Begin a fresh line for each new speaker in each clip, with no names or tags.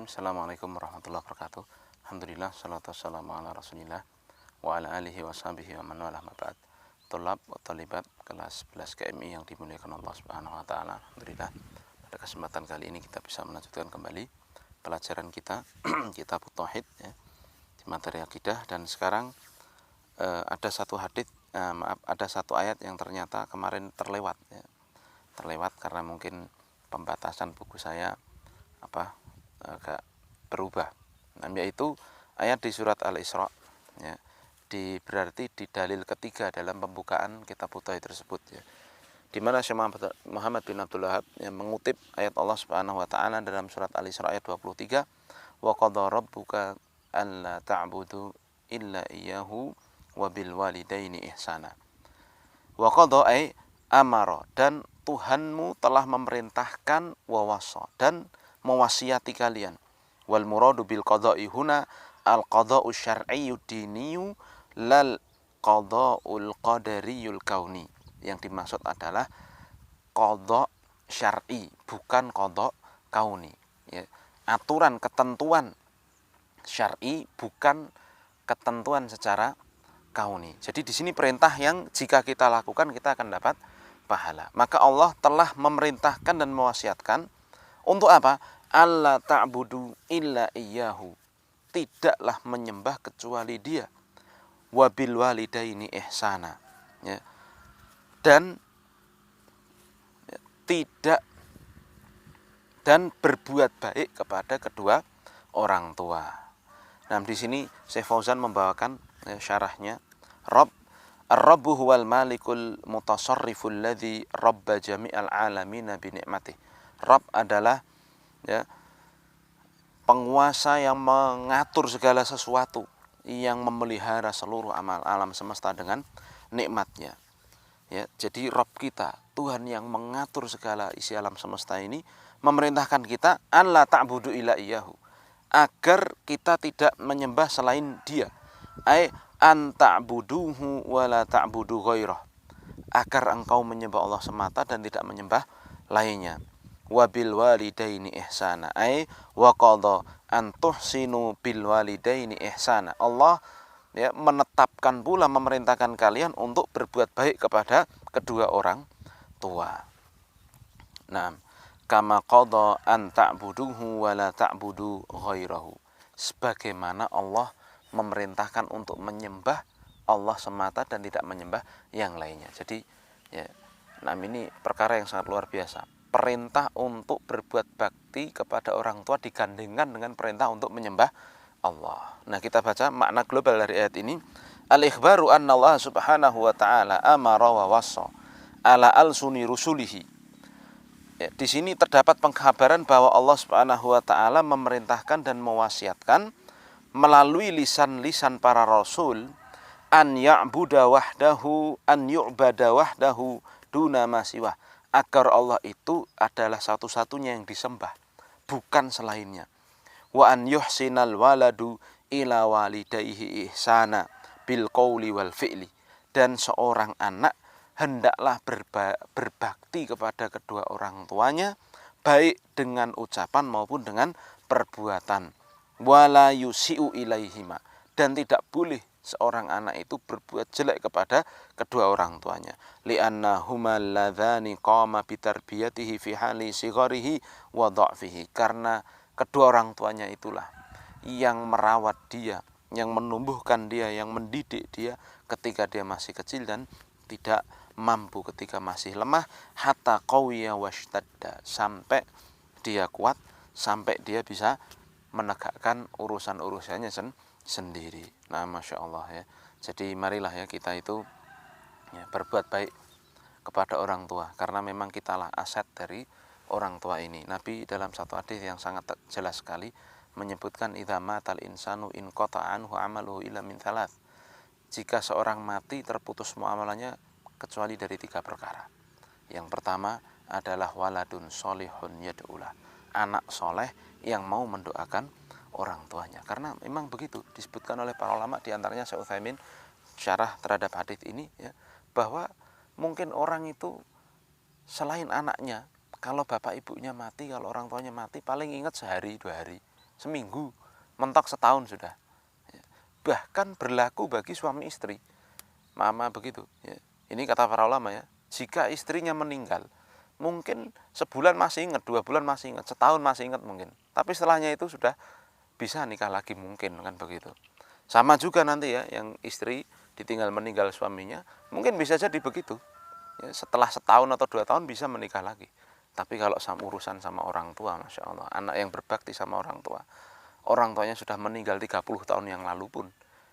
Bismillahirrahmanirrahim. Assalamualaikum warahmatullahi wabarakatuh. Alhamdulillah, salatu wassalamu ala rasulillah wa ala alihi wa sahbihi wa man walah ma'ba'd. Tolab wa talibat kelas 11 KMI yang dimuliakan Allah subhanahu wa ta'ala. Alhamdulillah, pada kesempatan kali ini kita bisa melanjutkan kembali pelajaran kita kitab Tauhid ya, di materi akidah. Dan sekarang ada satu hadits, ada satu ayat yang ternyata kemarin terlewat ya. Terlewat karena mungkin pembatasan buku saya agak berubah. Yaitu ayat di surat Al-Isra ya, berarti di dalil ketiga dalam pembukaan kitab Tauhid tersebut ya, di mana Syekh Muhammad bin Abdul Wahab yang mengutip ayat Allah Subhanahu wa taala dalam surat Al-Isra ayat 23, wa qadha rabbuka alla ta'budu illa iyyahu wa bil walidaini ihsana. Wa qadha ay amara, dan Tuhanmu telah memerintahkan, wawasa, dan mewasiati kalian. Wal muradu bil qada'i huna al qada'u syar'iyyu diniyu lal qada'ul qadariyul kauni. Yang dimaksud adalah qada' syar'i, bukan qada' kauni ya. Aturan ketentuan syar'i, bukan ketentuan secara kauni. Jadi di sini perintah yang jika kita lakukan kita akan dapat pahala. Maka Allah telah memerintahkan dan mewasiatkan untuk apa? Alla ta'budu illa iyyahu, tidaklah menyembah kecuali Dia. Wabil walidaini ihsana ya. Dan ya, tidak dan berbuat baik kepada kedua orang tua. Nah, di sini Syekh Fauzan membawakan syarahnya. Ar-Rabbu huwal malikul mutasarriful ladzi rabba jami'al alamina bi ni'matih. Rabb adalah ya, penguasa yang mengatur segala sesuatu, yang memelihara seluruh alam semesta dengan nikmatnya ya. Jadi Rabb kita, Tuhan yang mengatur segala isi alam semesta ini, memerintahkan kita alla ta'budu illa iyyahu, agar kita tidak menyembah selain Dia. Ai an ta'buduhu wa la ta'budu ghairah, agar engkau menyembah Allah semata dan tidak menyembah lainnya. Wabil walidaini ihsana, ai wa qadha an tuhsinu bil walidaini ihsana. Allah ya menetapkan pula, memerintahkan kalian untuk berbuat baik kepada kedua orang tua. Nah, kama qadha an ta'buduhu wa la ta'budu ghairahu, sebagaimana Allah memerintahkan untuk menyembah Allah semata dan tidak menyembah yang lainnya. Jadi ya, nah ini perkara yang sangat luar biasa. Perintah untuk berbuat bakti kepada orang tua digandengkan dengan perintah untuk menyembah Allah. Nah, kita baca makna global dari ayat ini. Al-ikhbaru anna Allah subhanahu wa ta'ala amara wa wassa ala al-suni rusulihi. Ya, di sini terdapat pengkabaran bahwa Allah subhanahu wa ta'ala memerintahkan dan mewasiatkan melalui lisan-lisan para rasul an ya'buda wahdahu, an yu'bada wahdahu duna ma siwah, agar Allah itu adalah satu-satunya yang disembah, bukan selainnya. Wa an yuhsinal waladu ila walidayhi ihsana bil qawli wal fi'li, dan seorang anak hendaklah berbakti kepada kedua orang tuanya, baik dengan ucapan maupun dengan perbuatan. Wala yusi'u ilaihima, dan tidak boleh seorang anak itu berbuat jelek kepada kedua orang tuanya. Li'anna humal ladzani qama bitarbiyatihi fi hali sigharihi wa dha'fihi, karena kedua orang tuanya itulah yang merawat dia, yang menumbuhkan dia, yang mendidik dia ketika dia masih kecil dan tidak mampu, ketika masih lemah, hatta qawiya washtadda, sampai dia kuat, sampai dia bisa menegakkan urusan-urusannya sendiri. Nah, Masya Allah ya. Jadi marilah ya kita itu ya, berbuat baik kepada orang tua, karena memang kitalah aset dari orang tua ini. Nabi dalam satu hadis yang sangat jelas sekali menyebutkan idza matal insanu in qata'a anhu amaluhu illa min thalath. Jika seorang mati terputus semua amalannya kecuali dari 3 perkara. Yang pertama adalah waladun solihun yad'ulah, anak soleh yang mau mendoakan orang tuanya. Karena memang begitu disebutkan oleh para ulama, diantaranya Syekh Utsaimin syarah terhadap hadis ini ya, bahwa mungkin orang itu selain anaknya, kalau bapak ibunya mati, kalau orang tuanya mati, paling ingat sehari 2 hari seminggu, mentok setahun sudah. Bahkan berlaku bagi suami istri. Mama begitu. Ya. Ini kata para ulama ya. Jika istrinya meninggal, mungkin sebulan masih ingat, 2 bulan masih ingat, setahun masih ingat mungkin. Tapi setelahnya itu sudah bisa nikah lagi mungkin kan begitu. Sama juga nanti ya, yang istri ditinggal meninggal suaminya, mungkin bisa jadi begitu. Ya, setelah setahun atau 2 tahun bisa menikah lagi. Tapi kalau sama urusan sama orang tua, Masya Allah, anak yang berbakti sama orang tuanya sudah meninggal 30 tahun yang lalu pun,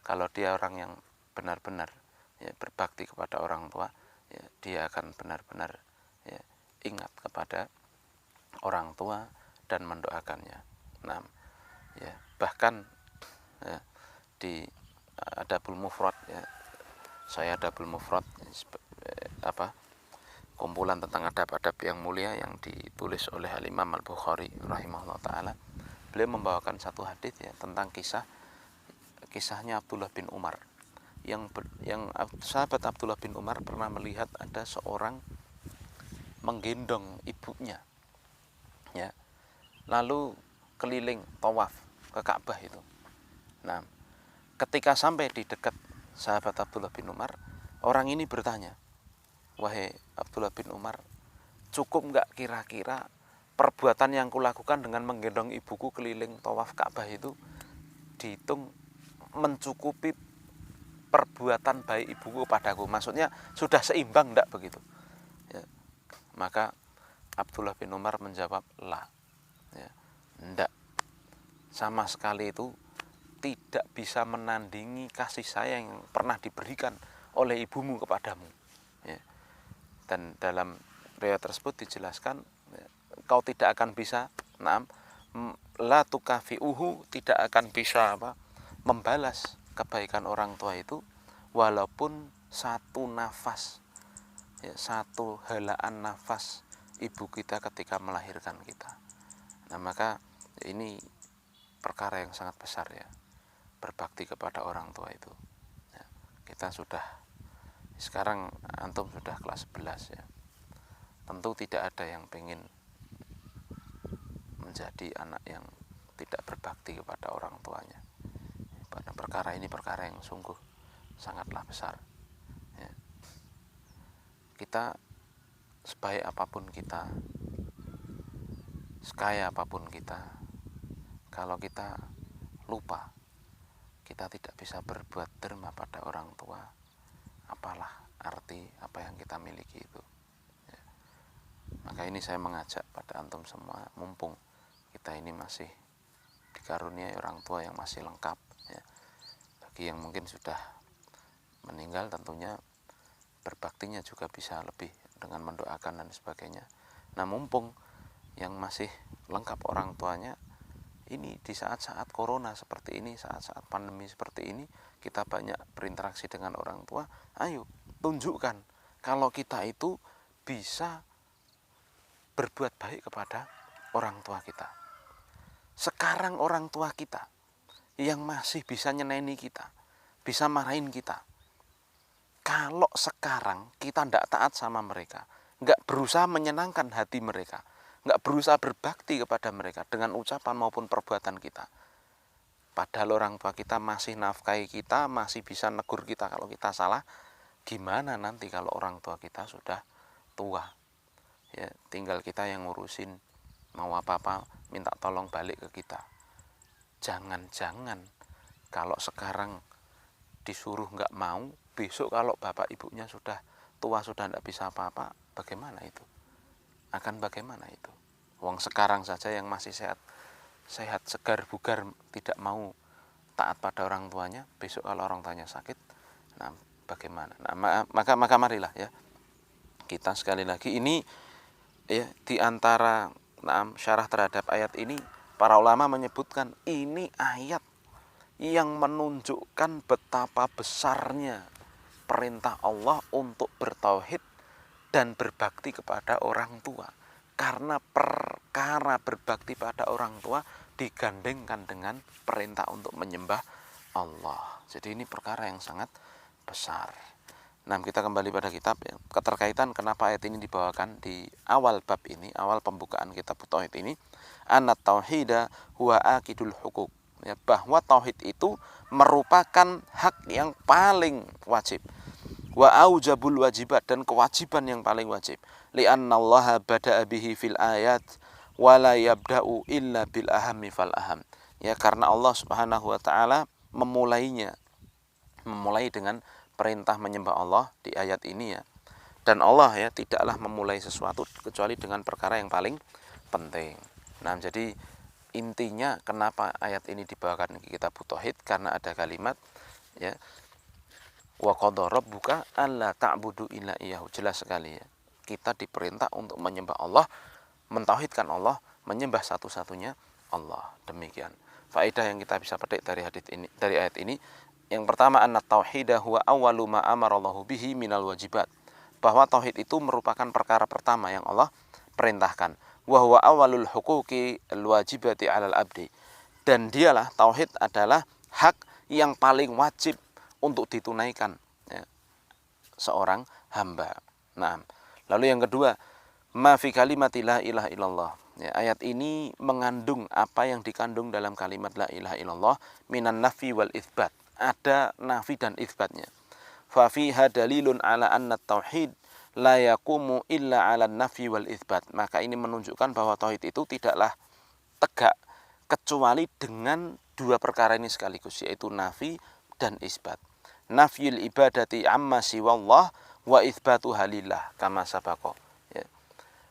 kalau dia orang yang benar-benar ya, berbakti kepada orang tua, ya, dia akan benar-benar ya, ingat kepada orang tua dan mendoakannya. Nah, ya, bahkan ya, di Adabul Mufrad ya, saya Adabul Mufrad kumpulan tentang adab-adab yang mulia yang ditulis oleh Al-Imam Al-Bukhari rahimahullah taala. Beliau membawakan satu hadis ya tentang kisahnya Abdullah bin Umar. Yang sahabat Abdullah bin Umar pernah melihat ada seorang menggendong ibunya. Ya. Lalu keliling tawaf ke Ka'bah itu. Nah, ketika sampai di dekat sahabat Abdullah bin Umar, orang ini bertanya, "Wahai Abdullah bin Umar, cukup nggak kira-kira perbuatan yang kulakukan dengan menggendong ibuku keliling tawaf Ka'bah itu dihitung mencukupi perbuatan baik ibuku padaku?" Maksudnya sudah seimbang enggak begitu? Ya. Maka Abdullah bin Umar menjawab, "La." Ya, enggak. Sama sekali itu tidak bisa menandingi kasih sayang yang pernah diberikan oleh ibumu kepadamu. Ya. Dan dalam riwayat tersebut dijelaskan, ya, kau tidak akan bisa, la tukafi'uhu, tidak akan bisa membalas kebaikan orang tua itu walaupun satu nafas, ya, satu helaan nafas ibu kita ketika melahirkan kita. Nah, maka ini perkara yang sangat besar ya, berbakti kepada orang tua itu. Ya, kita sudah, sekarang antum sudah kelas 11 ya. Tentu tidak ada yang pengen menjadi anak yang tidak berbakti kepada orang tuanya. Pada perkara ini perkara yang sungguh sangatlah besar. Ya. Kita sebaik apapun kita, sekaya apapun kita, kalau kita lupa, kita tidak bisa berbuat derma pada orang tua, apalah arti apa yang kita miliki itu. Ya. Maka ini saya mengajak pada antum semua, mumpung kita ini masih dikaruniai orang tua yang masih lengkap, ya. Bagi yang mungkin sudah meninggal, tentunya berbaktinya juga bisa lebih dengan mendoakan dan sebagainya. Nah, mumpung yang masih lengkap orang tuanya, ini di saat-saat corona seperti ini, saat-saat pandemi seperti ini, kita banyak berinteraksi dengan orang tua. Ayo tunjukkan kalau kita itu bisa berbuat baik kepada orang tua kita. Sekarang orang tua kita yang masih bisa nyeneni kita, bisa marahin kita, kalau sekarang kita tidak taat sama mereka, nggak berusaha menyenangkan hati mereka, nggak berusaha berbakti kepada mereka dengan ucapan maupun perbuatan kita, padahal orang tua kita masih nafkahi kita, masih bisa negur kita kalau kita salah, gimana nanti kalau orang tua kita sudah tua? Ya, tinggal kita yang ngurusin, mau apa-apa minta tolong balik ke kita. Jangan-jangan kalau sekarang disuruh nggak mau, besok kalau bapak ibunya sudah tua, sudah tidak bisa apa-apa, bagaimana itu? Akan bagaimana itu? Wong sekarang saja yang masih sehat, segar, bugar, tidak mau taat pada orang tuanya, besok kalau orang tuanya sakit, nah bagaimana? Nah, maka marilah ya, kita sekali lagi ini ya, di antara syarah terhadap ayat ini, para ulama menyebutkan ini ayat yang menunjukkan betapa besarnya perintah Allah untuk bertauhid dan berbakti kepada orang tua. Karena perkara berbakti pada orang tua digandengkan dengan perintah untuk menyembah Allah. Jadi ini perkara yang sangat besar. Nah, kita kembali pada kitab ya. Keterkaitan kenapa ayat ini dibawakan di awal bab ini, awal pembukaan kitab tauhid ini, anat tauhida huwa akidul hukuk. Ya, bahwa tauhid itu merupakan hak yang paling wajib. Wa aujabul wajibat, dan kewajiban yang paling wajib. Li'annallaha bada'a bihi fil ayat wa la yabda'u illa bil ahammi fal aham. Ya, karena Allah Subhanahu wa taala memulai dengan perintah menyembah Allah di ayat ini ya. Dan Allah ya tidaklah memulai sesuatu kecuali dengan perkara yang paling penting. Nah, jadi intinya kenapa ayat ini dibawakan ke kitab tauhid, karena ada kalimat ya, wa qadha rabbuka alla ta'budu illa iyyahu. Jelas sekali ya. Kita diperintah untuk menyembah Allah, mentauhidkan Allah, menyembah satu-satunya Allah. Demikian faedah yang kita bisa petik dari ayat ini. Yang pertama, anna tauhidah huwa awwalu ma amarallahu bihi minal wajibat. Bahwa tauhid itu merupakan perkara pertama yang Allah perintahkan. Wa huwa awwalul huquqi alwajibati 'alal abdi. Dan dialah tauhid adalah hak yang paling wajib untuk ditunaikan ya, seorang hamba. Nah, lalu yang kedua, ma fi kalimati la ilaha illallah. Ya, ayat ini mengandung apa yang dikandung dalam kalimat la ilaha illallah minan nafi wal itsbat. Ada nafi dan itsbatnya. Fa fiha dalilun ala anna tauhid la yaqumu illa ala nafi wal itsbat. Maka ini menunjukkan bahwa tauhid itu tidaklah tegak kecuali dengan dua perkara ini sekaligus, yaitu nafi dan itsbat. Nafyul ibadati amma siwallah wa itsbatu halillah kama sabaqa.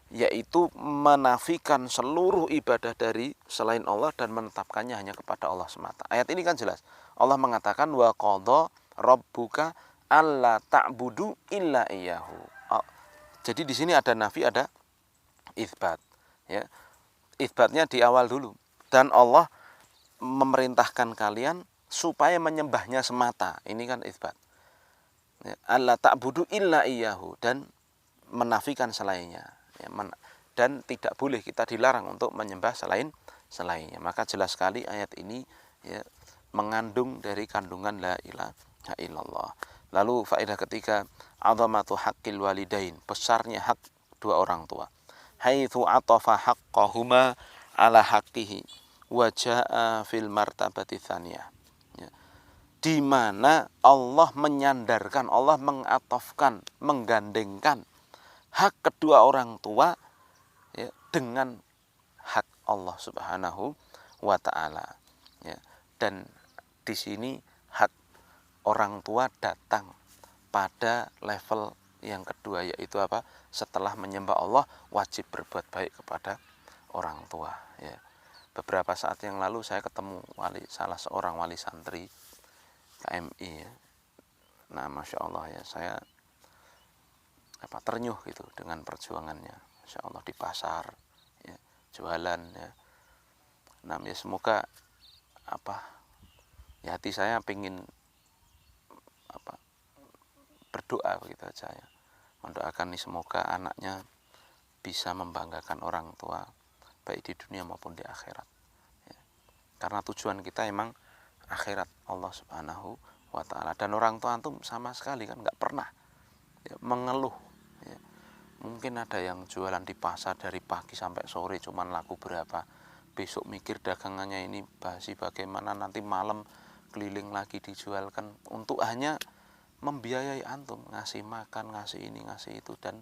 Yaitu menafikan seluruh ibadah dari selain Allah dan menetapkannya hanya kepada Allah semata. Ayat ini kan jelas. Allah mengatakan wa qadha rabbuka alla ta'budu illa iyyahu. Jadi di sini ada nafi, ada itsbat. Ya. Itsbatnya di awal dulu. Dan Allah memerintahkan kalian supaya menyembahnya semata. Ini kan itsbat. Ya. Alla ta'budu illa iyyahu, dan menafikan selainnya. Ya, dan tidak boleh, kita dilarang untuk menyembah selainnya. Maka jelas sekali ayat ini ya, mengandung dari kandungan la ilaha illallah. Lalu faedah ketiga, azamatu haqqil walidain, besarnya hak dua orang tua. Haitsu atafa haqqahuma ala haqqihi wa jaa fil martabati tsaniyah. Ya. Di mana Allah menyandarkan, Allah mengatofkan, menggandengkan hak kedua orang tua ya, dengan hak Allah Subhanahu wa taala ya. Dan di sini hak orang tua datang pada level yang kedua, yaitu apa? Setelah menyembah Allah wajib berbuat baik kepada orang tua ya. Beberapa saat yang lalu saya ketemu salah seorang wali santri KMI ya. Nah, Masya Allah ya, saya ternyuh gitu dengan perjuangannya, Masya Allah, di pasar ya, jualan ya. Nah, ya semoga ya hati saya pengen berdoa begitu aja ya, mendoakan nih semoga anaknya bisa membanggakan orang tua baik di dunia maupun di akhirat ya. Karena tujuan kita emang akhirat Allah Subhanahu wa taala. Dan orang tua antum sama sekali kan nggak pernah ya, mengeluh ya. Mungkin ada yang jualan di pasar dari pagi sampai sore cuman laku berapa, besok mikir dagangannya ini bagaimana, nanti malam keliling lagi dijualkan untuk hanya membiayai antum, ngasih makan, ngasih ini, ngasih itu dan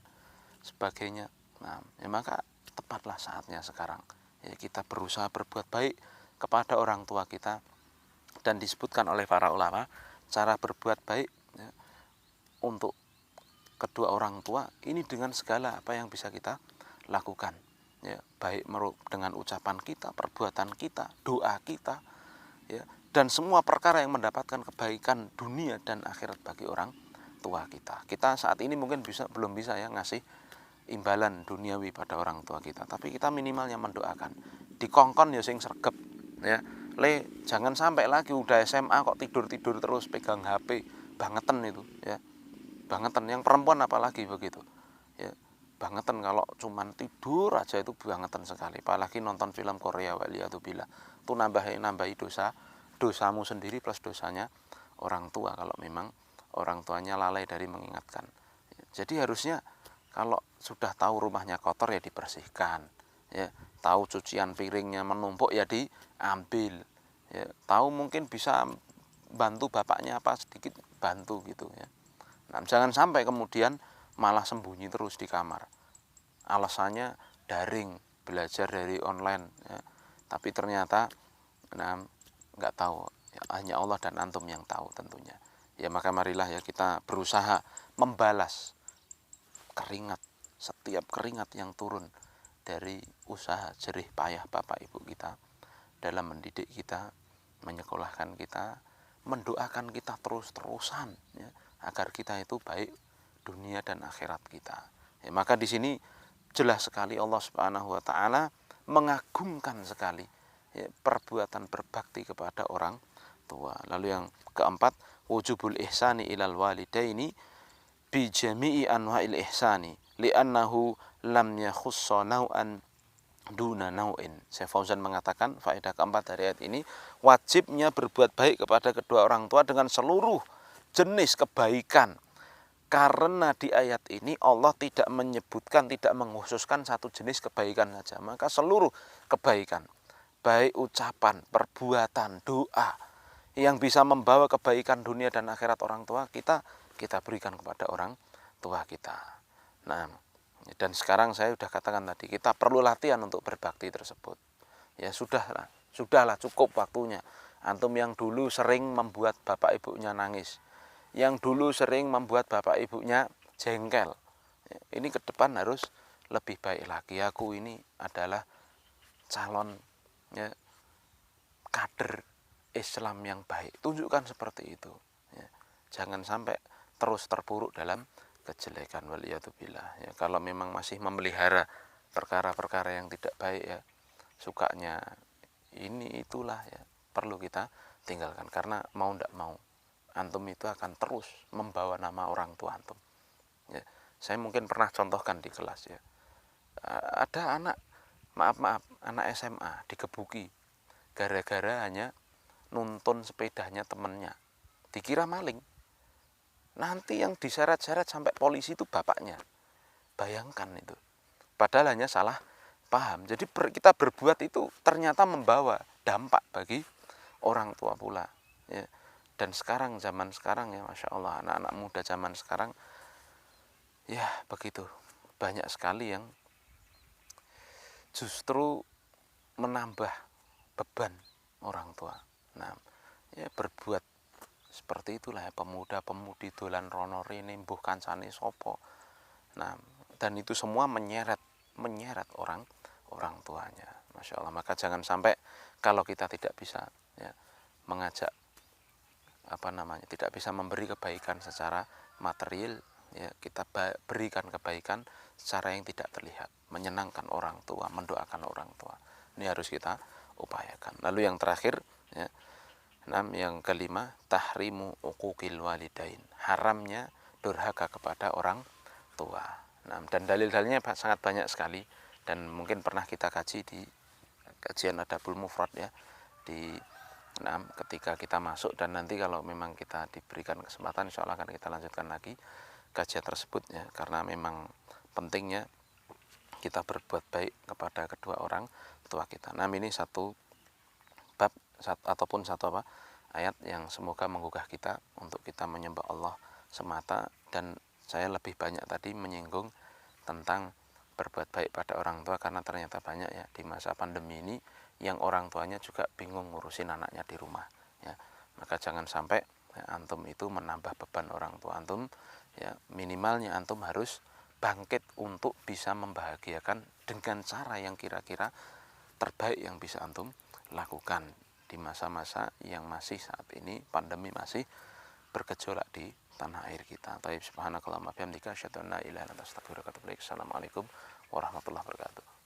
sebagainya. Nah, ya maka tepatlah saatnya sekarang ya, kita berusaha berbuat baik kepada orang tua kita. Dan disebutkan oleh para ulama cara berbuat baik ya, untuk kedua orang tua ini dengan segala apa yang bisa kita lakukan ya, baik dengan ucapan kita, perbuatan kita, doa kita ya, dan semua perkara yang mendapatkan kebaikan dunia dan akhirat bagi orang tua kita. Kita saat ini mungkin belum bisa ya ngasih imbalan duniawi pada orang tua kita, tapi kita minimalnya mendoakan. Dikongkon ya sing sregep ya, jangan sampai lagi udah SMA kok tidur terus pegang HP, bangetan itu ya, bangetan. Yang perempuan apalagi begitu ya, bangetan. Kalau cuman tidur aja itu bangetan sekali, apalagi nonton film Korea waliyadzubillah, itu nambahi dosamu sendiri plus dosanya orang tua kalau memang orang tuanya lalai dari mengingatkan. Jadi harusnya kalau sudah tahu rumahnya kotor ya dibersihkan, ya, tahu cucian piringnya menumpuk ya diambil, ya, tahu mungkin bisa bantu bapaknya apa sedikit bantu gitu ya. Nah, jangan sampai kemudian malah sembunyi terus di kamar. Alasannya daring, belajar dari online, ya. Tapi ternyata nah, nggak tahu, ya, hanya Allah dan antum yang tahu tentunya. Ya maka marilah ya kita berusaha membalas keringat, setiap keringat yang turun dari usaha jerih payah bapak ibu kita dalam mendidik kita, menyekolahkan kita, mendoakan kita terus-terusan, ya, agar kita itu baik dunia dan akhirat kita. Ya, maka di sini jelas sekali Allah Subhanahu wa taala mengagumkan sekali, ya, perbuatan berbakti kepada orang tua. Lalu yang keempat, wujubul ihsani ilal walidaini bi jami'i anwa'il ihsani li'annahu lam yakhussa naw'an duna nau'in. Syekh Fauzan mengatakan faedah keempat dari ayat ini, wajibnya berbuat baik kepada kedua orang tua dengan seluruh jenis kebaikan. Karena di ayat ini Allah tidak menyebutkan, tidak mengkhususkan satu jenis kebaikan saja. Maka seluruh kebaikan, baik ucapan, perbuatan, doa yang bisa membawa kebaikan dunia dan akhirat orang tua kita berikan kepada orang tua kita. Nah, dan sekarang saya sudah katakan tadi, kita perlu latihan untuk berbakti tersebut. Ya sudahlah cukup waktunya. Antum yang dulu sering membuat bapak ibunya nangis, yang dulu sering membuat bapak ibunya jengkel, ini ke depan harus lebih baik lagi. Aku ini adalah calon, ya, kader Islam yang baik. Tunjukkan seperti itu. Ya. Jangan sampai terus terpuruk dalam kejelekan, waliyatubillah. Ya, kalau memang masih memelihara perkara-perkara yang tidak baik, ya, sukanya ini itulah, ya, perlu kita tinggalkan. Karena mau tidak mau, antum itu akan terus membawa nama orang tua antum. Ya, saya mungkin pernah contohkan di kelas, ya. Ada anak, anak SMA digebuki gara-gara hanya nuntun sepedanya temennya. Dikira maling. Nanti yang diseret-seret sampai polisi itu bapaknya. Bayangkan itu. Padahal hanya salah paham. Jadi kita berbuat itu ternyata membawa dampak bagi orang tua pula. Ya. Dan sekarang, zaman sekarang, ya Masya Allah, anak-anak muda zaman sekarang, ya begitu. Banyak sekali yang justru menambah beban orang tua. Nah, ya berbuat seperti itulah, ya, pemuda-pemudi dolan rono rene mbuh kancane sapa. Nah, dan itu semua menyeret orang tuanya. Masya Allah. Maka jangan sampai kalau kita tidak bisa, ya, mengajak tidak bisa memberi kebaikan secara material, ya, kita berikan kebaikan secara yang tidak terlihat, menyenangkan orang tua, mendoakan orang tua. Ini harus kita upayakan. Lalu yang terakhir, ya, yang kelima, tahrimu uquqil walidain, haramnya durhaka kepada orang tua. Dan dalil-dalilnya sangat banyak sekali, dan mungkin pernah kita kaji di kajian Adabul Mufrad, ya, di ketika kita masuk, dan nanti kalau memang kita diberikan kesempatan insya Allah akan kita lanjutkan lagi kajian tersebut, ya, karena memang pentingnya kita berbuat baik kepada kedua orang tua kita. Ini satu bab ataupun satu ayat yang semoga menggugah kita untuk kita menyembah Allah semata. Dan saya lebih banyak tadi menyinggung tentang berbuat baik pada orang tua, karena ternyata banyak, ya, di masa pandemi ini yang orang tuanya juga bingung ngurusin anaknya di rumah, ya. Maka jangan sampai, ya, antum itu menambah beban orang tua antum, ya. Minimalnya antum harus bangkit untuk bisa membahagiakan dengan cara yang kira-kira terbaik yang bisa antum lakukan di masa-masa yang masih saat ini pandemi masih bergejolak di tanah air kita. Taib subhanakallahumma bihamdika asyhadu an la ilaha illa anta astaghfiruka wa atubu ilaik. Assalamualaikum warahmatullahi wabarakatuh.